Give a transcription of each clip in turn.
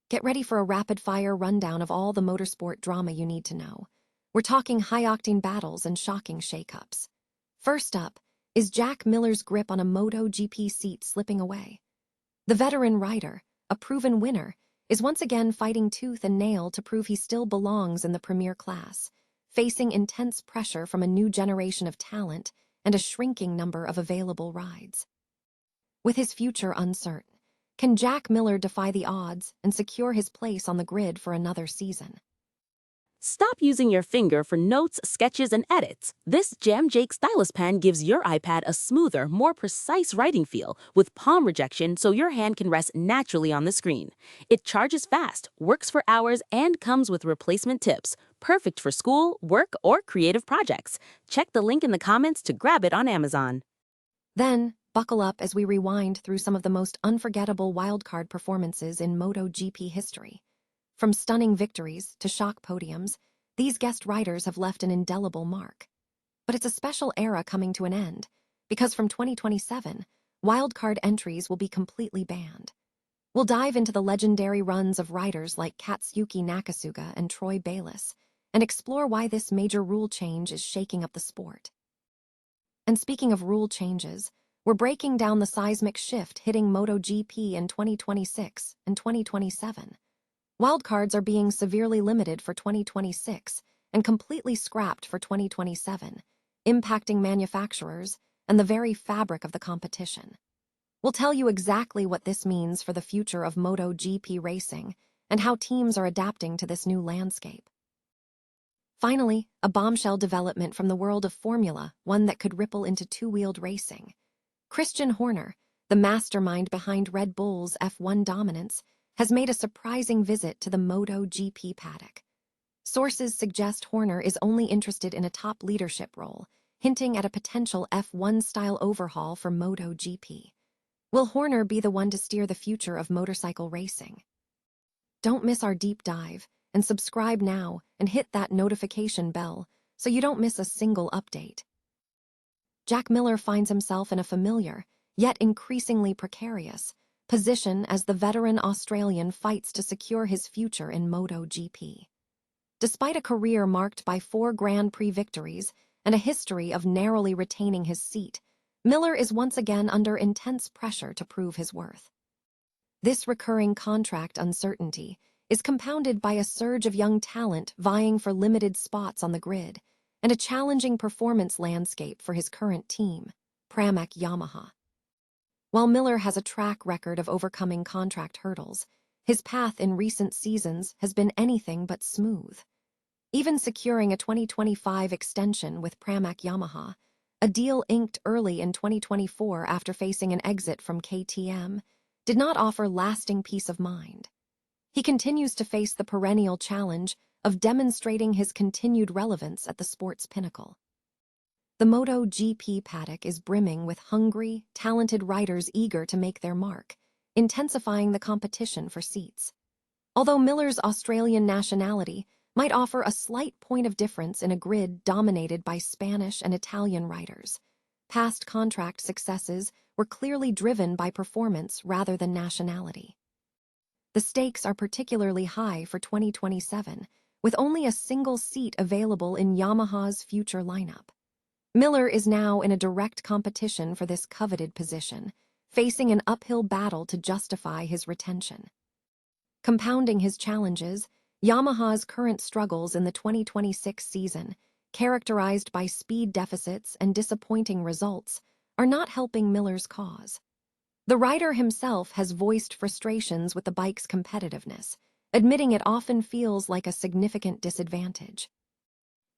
Get ready for a rapid-fire rundown of all the motorsport drama you need to know. We're talking high-octane battles and shocking shakeups. First up is Jack Miller's grip on a MotoGP seat slipping away. The veteran rider, a proven winner, is once again fighting tooth and nail to prove he still belongs in the premier class, facing intense pressure from a new generation of talent and a shrinking number of available rides. With his future uncertain, can Jack Miller defy the odds and secure his place on the grid for another season? Stop using your finger for notes, sketches, and edits. This Jam Jake stylus pen gives your iPad a smoother, more precise writing feel with palm rejection so your hand can rest naturally on the screen. It charges fast, works for hours, and comes with replacement tips. Perfect for school, work, or creative projects. Check the link in the comments to grab it on Amazon. Then, buckle up as we rewind through some of the most unforgettable wildcard performances in MotoGP history. From stunning victories to shock podiums, these guest riders have left an indelible mark. But it's a special era coming to an end, because from 2027, wildcard entries will be completely banned. We'll dive into the legendary runs of riders like Katsuki Nakasuga and Troy Bayliss, and explore why this major rule change is shaking up the sport. And speaking of rule changes, we're breaking down the seismic shift hitting MotoGP in 2026 and 2027. Wildcards are being severely limited for 2026 and completely scrapped for 2027, impacting manufacturers and the very fabric of the competition. We'll tell you exactly what this means for the future of MotoGP racing and how teams are adapting to this new landscape. Finally, a bombshell development from the world of Formula, one that could ripple into two-wheeled racing. Christian Horner, the mastermind behind Red Bull's F1 dominance, has made a surprising visit to the MotoGP paddock. Sources suggest Horner is only interested in a top leadership role, hinting at a potential F1-style overhaul for MotoGP. Will Horner be the one to steer the future of motorcycle racing? Don't miss our deep dive, and subscribe now and hit that notification bell so you don't miss a single update. Jack Miller finds himself in a familiar, yet increasingly precarious, position as the veteran Australian fights to secure his future in MotoGP. Despite a career marked by 4 Grand Prix victories and a history of narrowly retaining his seat, Miller is once again under intense pressure to prove his worth. This recurring contract uncertainty is compounded by a surge of young talent vying for limited spots on the grid and a challenging performance landscape for his current team, Pramac Yamaha. While Miller has a track record of overcoming contract hurdles, his path in recent seasons has been anything but smooth. Even securing a 2025 extension with Pramac Yamaha, a deal inked early in 2024 after facing an exit from KTM, did not offer lasting peace of mind. He continues to face the perennial challenge of demonstrating his continued relevance at the sport's pinnacle. The MotoGP paddock is brimming with hungry, talented riders eager to make their mark, intensifying the competition for seats. Although Miller's Australian nationality might offer a slight point of difference in a grid dominated by Spanish and Italian riders, past contract successes were clearly driven by performance rather than nationality. The stakes are particularly high for 2027, with only a single seat available in Yamaha's future lineup. Miller is now in a direct competition for this coveted position, facing an uphill battle to justify his retention. Compounding his challenges, Yamaha's current struggles in the 2026 season, characterized by speed deficits and disappointing results, are not helping Miller's cause. The rider himself has voiced frustrations with the bike's competitiveness, admitting it often feels like a significant disadvantage.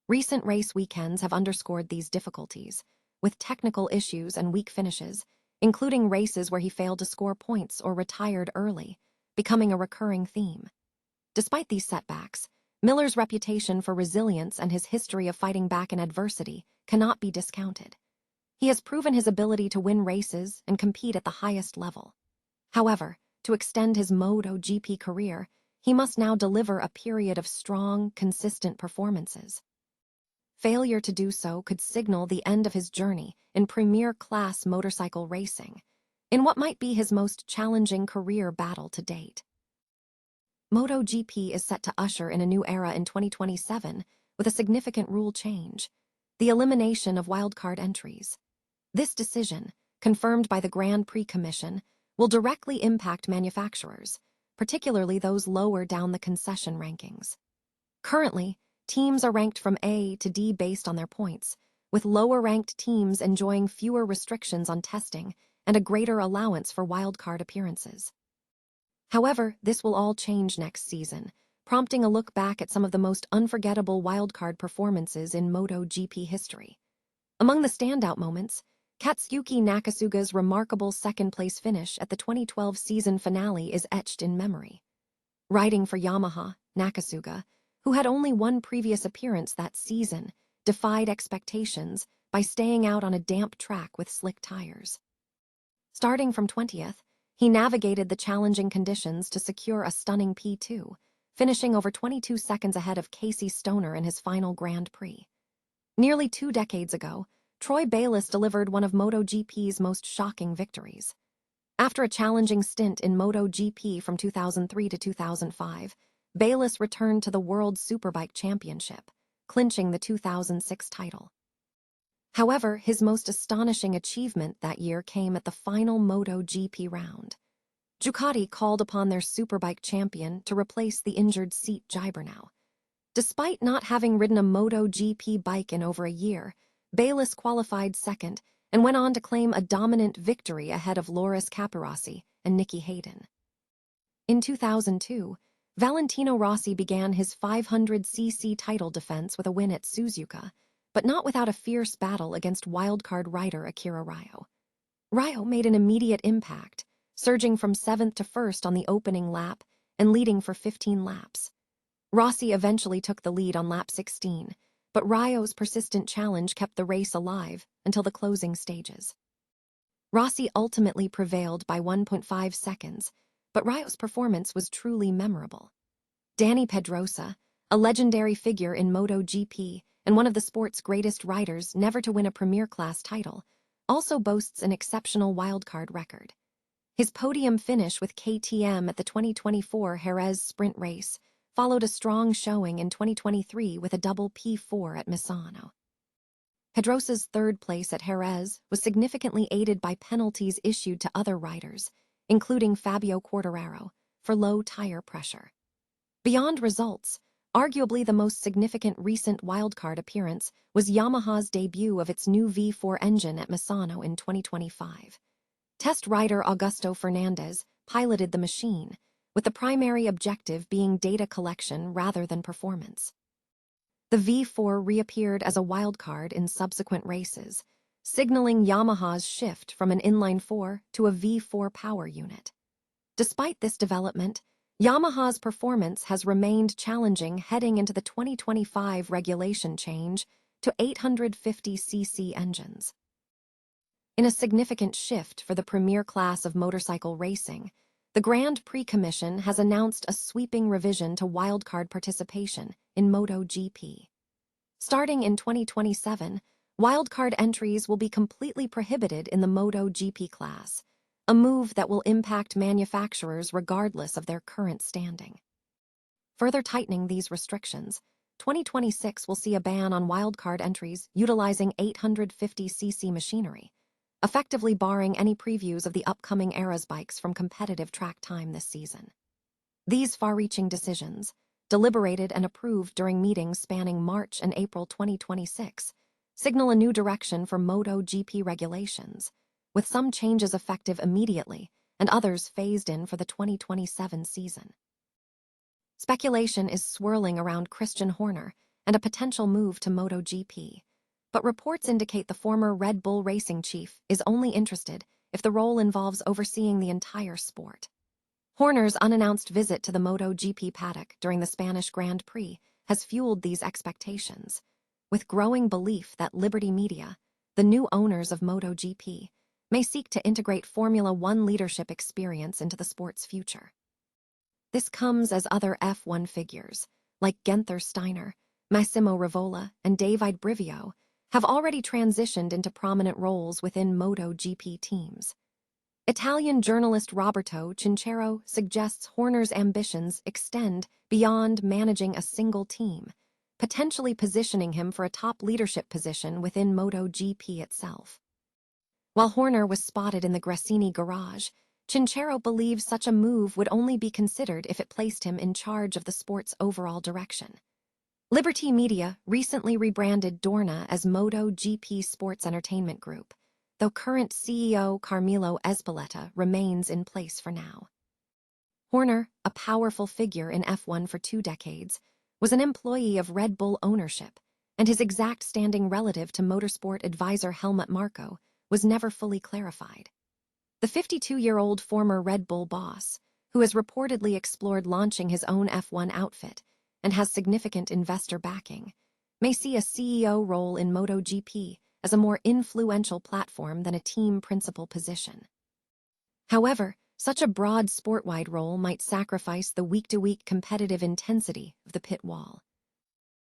Recent race weekends have underscored these difficulties, with technical issues and weak finishes, including races where he failed to score points or retired early, becoming a recurring theme. Despite these setbacks, Miller's reputation for resilience and his history of fighting back in adversity cannot be discounted. He has proven his ability to win races and compete at the highest level. However, to extend his MotoGP career, he must now deliver a period of strong, consistent performances. Failure to do so could signal the end of his journey in premier-class motorcycle racing, in what might be his most challenging career battle to date. MotoGP is set to usher in a new era in 2027 with a significant rule change: the elimination of wildcard entries. This decision, confirmed by the Grand Prix Commission, will directly impact manufacturers, particularly those lower down the concession rankings. Currently, teams are ranked from A to D based on their points, with lower-ranked teams enjoying fewer restrictions on testing and a greater allowance for wildcard appearances. However, this will all change next season, prompting a look back at some of the most unforgettable wildcard performances in MotoGP history. Among the standout moments, Katsuki Nakasuga's remarkable second-place finish at the 2012 season finale is etched in memory. Riding for Yamaha, Nakasuga, who had only one previous appearance that season, defied expectations by staying out on a damp track with slick tires. Starting from 20th, he navigated the challenging conditions to secure a stunning P2, finishing over 22 seconds ahead of Casey Stoner in his final Grand Prix. Nearly 2 decades ago, Troy Bayliss delivered one of MotoGP's most shocking victories. After a challenging stint in MotoGP from 2003 to 2005, Bayliss returned to the World Superbike Championship, clinching the 2006 title. However, his most astonishing achievement that year came at the final MotoGP round. Ducati called upon their Superbike champion to replace the injured Seat Gibernau. Despite not having ridden a MotoGP bike in over a year, Bayliss qualified second and went on to claim a dominant victory ahead of Loris Capirossi and Nicky Hayden. In 2002, Valentino Rossi began his 500cc title defense with a win at Suzuka, but not without a fierce battle against wildcard rider Akira Rayo. Rayo made an immediate impact, surging from 7th to 1st on the opening lap and leading for 15 laps. Rossi eventually took the lead on lap 16, but Rayo's persistent challenge kept the race alive until the closing stages. Rossi ultimately prevailed by 1.5 seconds, but Rayo's performance was truly memorable. Dani Pedrosa, a legendary figure in MotoGP and one of the sport's greatest riders never to win a Premier Class title, also boasts an exceptional wildcard record. His podium finish with KTM at the 2024 Jerez Sprint Race followed a strong showing in 2023 with a double P4 at Misano. Pedrosa's third place at Jerez was significantly aided by penalties issued to other riders, including Fabio Quartararo, for low tire pressure. Beyond results, arguably the most significant recent wildcard appearance was Yamaha's debut of its new V4 engine at Misano in 2025. Test rider Augusto Fernandez piloted the machine, with the primary objective being data collection rather than performance. The V4 reappeared as a wildcard in subsequent races, signaling Yamaha's shift from an inline-4 to a V4 power unit. Despite this development, Yamaha's performance has remained challenging heading into the 2025 regulation change to 850cc engines. In a significant shift for the premier class of motorcycle racing, the Grand Prix Commission has announced a sweeping revision to wildcard participation in MotoGP. Starting in 2027, wildcard entries will be completely prohibited in the MotoGP class, a move that will impact manufacturers regardless of their current standing. Further tightening these restrictions, 2026 will see a ban on wildcard entries utilizing 850cc machinery, effectively barring any previews of the upcoming Eras bikes from competitive track time this season. These far-reaching decisions, deliberated and approved during meetings spanning March and April 2026, signal a new direction for MotoGP regulations, with some changes effective immediately and others phased in for the 2027 season. Speculation is swirling around Christian Horner and a potential move to MotoGP, but reports indicate the former Red Bull racing chief is only interested if the role involves overseeing the entire sport. Horner's unannounced visit to the MotoGP paddock during the Spanish Grand Prix has fueled these expectations, with growing belief that Liberty Media, the new owners of MotoGP, may seek to integrate Formula One leadership experience into the sport's future. This comes as other F1 figures, like Guenther Steiner, Massimo Rivola, and David Brivio, have already transitioned into prominent roles within MotoGP teams. Italian journalist Roberto Cinchero suggests Horner's ambitions extend beyond managing a single team, potentially positioning him for a top leadership position within MotoGP itself. While Horner was spotted in the Gresini garage, Cinchero believes such a move would only be considered if it placed him in charge of the sport's overall direction. Liberty Media recently rebranded Dorna as MotoGP Sports Entertainment Group, though current CEO Carmelo Ezpeleta remains in place for now. Horner, a powerful figure in F1 for 2 decades, was an employee of Red Bull ownership, and his exact standing relative to motorsport advisor Helmut Marko was never fully clarified. The 52-year-old former Red Bull boss, who has reportedly explored launching his own F1 outfit and has significant investor backing, may see a CEO role in MotoGP as a more influential platform than a team principal position. However, such a broad sport-wide role might sacrifice the week-to-week competitive intensity of the pit wall.